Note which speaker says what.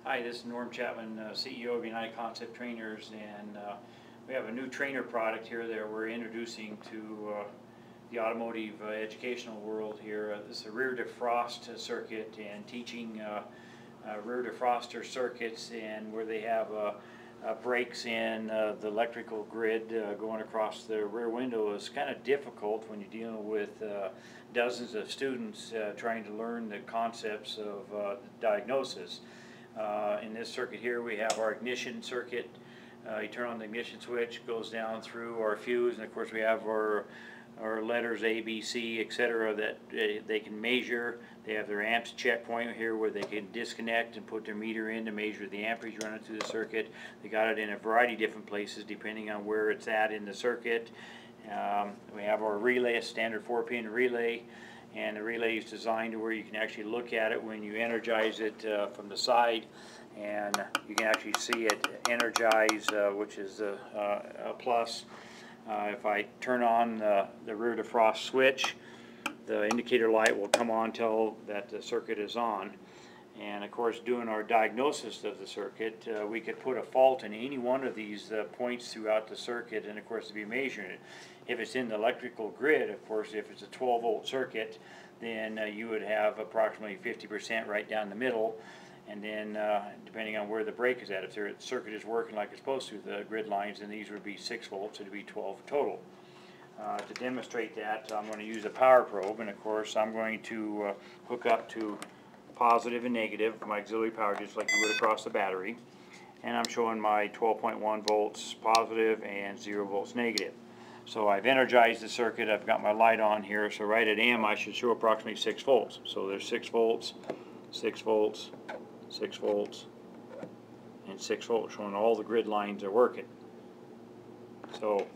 Speaker 1: Hi, this is Norm Chapman, CEO of United Concept Trainers, and we have a new trainer product here that we're introducing to the automotive educational world here. This is a rear defrost circuit, and teaching rear defroster circuits, and where they have breaks in the electrical grid going across the rear window is kind of difficult when you're dealing with dozens of students trying to learn the concepts of diagnosis. In this circuit here we have our ignition circuit. You turn on the ignition switch, goes down through our fuse, and of course we have our letters A, B, C, etc. that they can measure. They have their amps checkpoint here where they can disconnect and put their meter in to measure the amperage running through the circuit. They got it in a variety of different places depending on where it's at in the circuit. We have our relay, a standard 4-pin relay, and the relay is designed to where you can actually look at it when you energize it from the side, and you can actually see it energize, which is a plus. If I turn on the rear defrost switch, the indicator light will come on till that the circuit is on. And of course, doing our diagnosis of the circuit, we could put a fault in any one of these points throughout the circuit, and of course to be measuring it. If it's in the electrical grid, of course, if it's a 12-volt circuit, then you would have approximately 50% right down the middle. And then depending on where the break is at, if the circuit is working like it's supposed to, the grid lines, then these would be 6 volts, it would be 12 total. To demonstrate that, I'm going to use a power probe, and of course I'm going to hook up to positive and negative my auxiliary power, just like you would across the battery. And I'm showing my 12.1 volts positive and 0 volts negative. So I've energized the circuit, I've got my light on here, so right at M I should show approximately 6 volts. So there's 6 volts, 6 volts, 6 volts, and 6 volts, showing all the grid lines are working. So